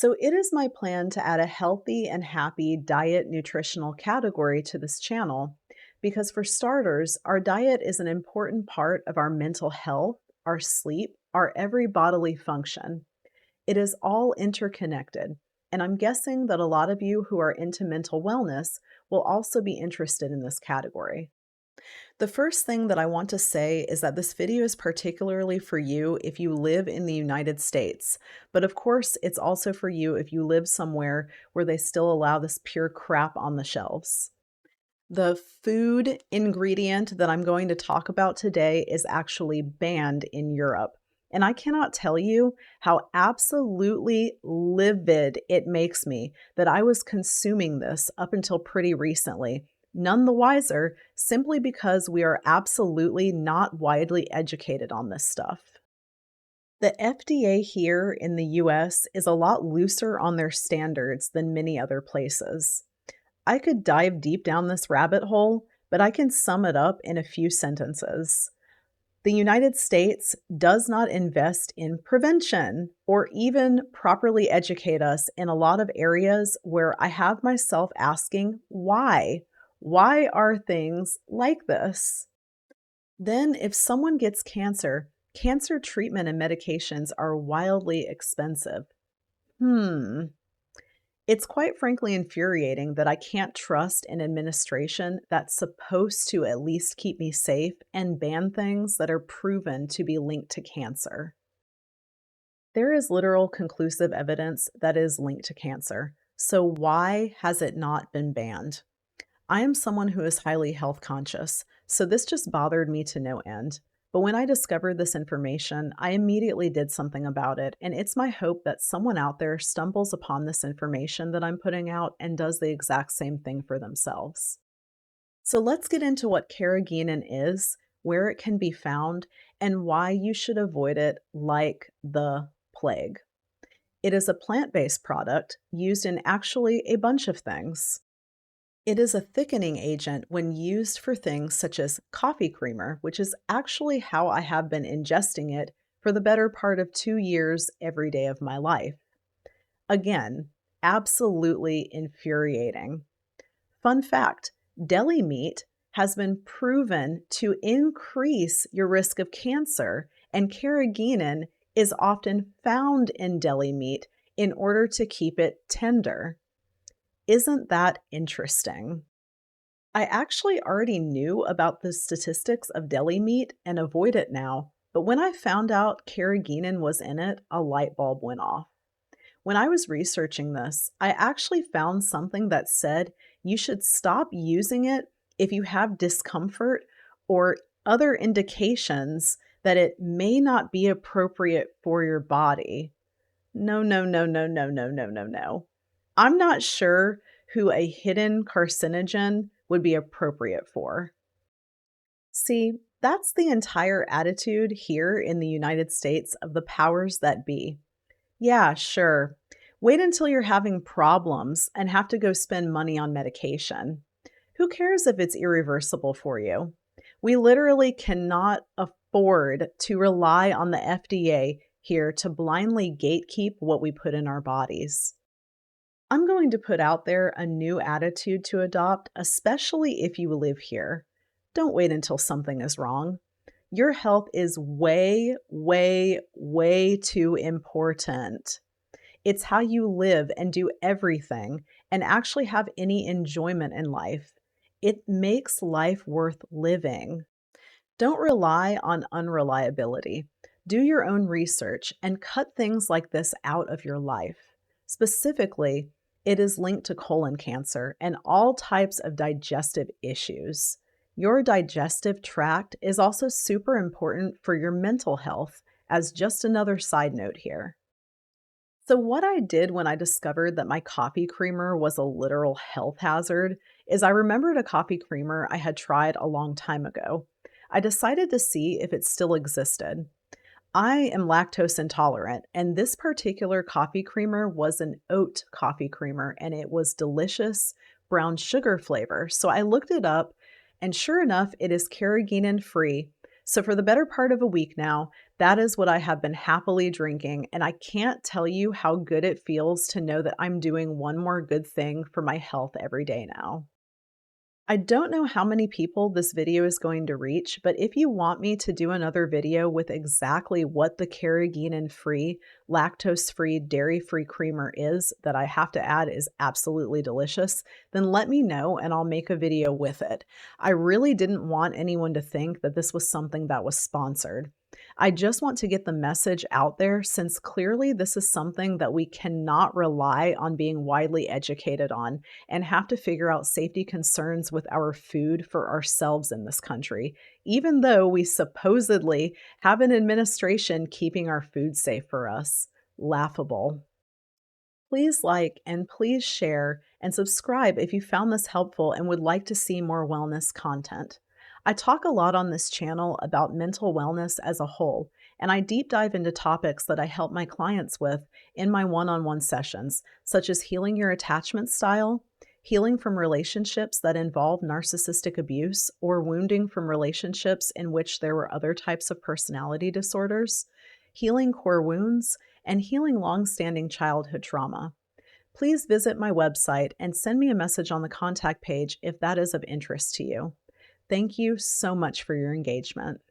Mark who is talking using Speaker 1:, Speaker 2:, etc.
Speaker 1: So, it is my plan to add a healthy and happy diet nutritional category to this channel because, for starters, our diet is an important part of our mental health, our sleep, our every bodily function. It is all interconnected, and I'm guessing that a lot of you who are into mental wellness will also be interested in this category. The first thing that I want to say is that this video is particularly for you if you live in the United States. But of course, it's also for you if you live somewhere where they still allow this pure crap on the shelves. The food ingredient that I'm going to talk about today is actually banned in Europe. And I cannot tell you how absolutely livid it makes me that I was consuming this up until pretty recently. None the wiser, simply because we are absolutely not widely educated on this stuff. The FDA here in the US is a lot looser on their standards than many other places. I could dive deep down this rabbit hole, but I can sum it up in a few sentences. The United States does not invest in prevention or even properly educate us in a lot of areas where I have myself asking, why? Why are things like this? Then, if someone gets cancer, cancer treatment and medications are wildly expensive. It's quite frankly infuriating that I can't trust an administration that's supposed to at least keep me safe and ban things that are proven to be linked to cancer. There is literal conclusive evidence that is linked to cancer. So why has it not been banned? I am someone who is highly health conscious, so this just bothered me to no end. But when I discovered this information, I immediately did something about it, and it's my hope that someone out there stumbles upon this information that I'm putting out and does the exact same thing for themselves. So let's get into what Carrageenan is, where it can be found, and why you should avoid it like the plague. It is a plant-based product used in actually a bunch of things. It is a thickening agent when used for things such as coffee creamer, which is actually how I have been ingesting it for the better part of 2 years every day of my life. Again, absolutely infuriating. Fun fact, deli meat has been proven to increase your risk of cancer, and carrageenan is often found in deli meat in order to keep it tender. Isn't that interesting? I actually already knew about the statistics of deli meat and avoid it now, but when I found out carrageenan was in it, a light bulb went off. When I was researching this, I actually found something that said you should stop using it if you have discomfort or other indications that it may not be appropriate for your body. No, no, no, no, no, no, no, no, no. I'm not sure who a hidden carcinogen would be appropriate for. See, that's the entire attitude here in the United States of the powers that be. Yeah, sure. Wait until you're having problems and have to go spend money on medication. Who cares if it's irreversible for you? We literally cannot afford to rely on the FDA here to blindly gatekeep what we put in our bodies. I'm going to put out there a new attitude to adopt, especially if you live here. Don't wait until something is wrong. Your health is way, way, way too important. It's how you live and do everything and actually have any enjoyment in life. It makes life worth living. Don't rely on unreliability. Do your own research and cut things like this out of your life. Specifically, it is linked to colon cancer and all types of digestive issues. Your digestive tract is also super important for your mental health, as just another side note here. So, what I did when I discovered that my coffee creamer was a literal health hazard is I remembered a coffee creamer I had tried a long time ago. I decided to see if it still existed. I am lactose intolerant, and this particular coffee creamer was an oat coffee creamer, and it was delicious brown sugar flavor. So I looked it up, and sure enough, it is carrageenan free, So, for the better part of a week now, that is what I have been happily drinking. And I can't tell you how good it feels to know that I'm doing one more good thing for my health every day now. I don't know how many people this video is going to reach, but if you want me to do another video with exactly what the Carrageenan free, lactose free, dairy free creamer is that I have to add is absolutely delicious, then let me know and I'll make a video with it. I really didn't want anyone to think that this was something that was sponsored. I just want to get the message out there since clearly this is something that we cannot rely on being widely educated on and have to figure out safety concerns with our food for ourselves in this country, even though we supposedly have an administration keeping our food safe for us. Laughable. Please like and please share and subscribe if you found this helpful and would like to see more wellness content. I talk a lot on this channel about mental wellness as a whole, and I deep dive into topics that I help my clients with in my one on one sessions, such as healing your attachment style, healing from relationships that involve narcissistic abuse, or wounding from relationships in which there were other types of personality disorders, healing core wounds, and healing long-standing childhood trauma. Please visit my website and send me a message on the contact page if that is of interest to you. Thank you so much for your engagement.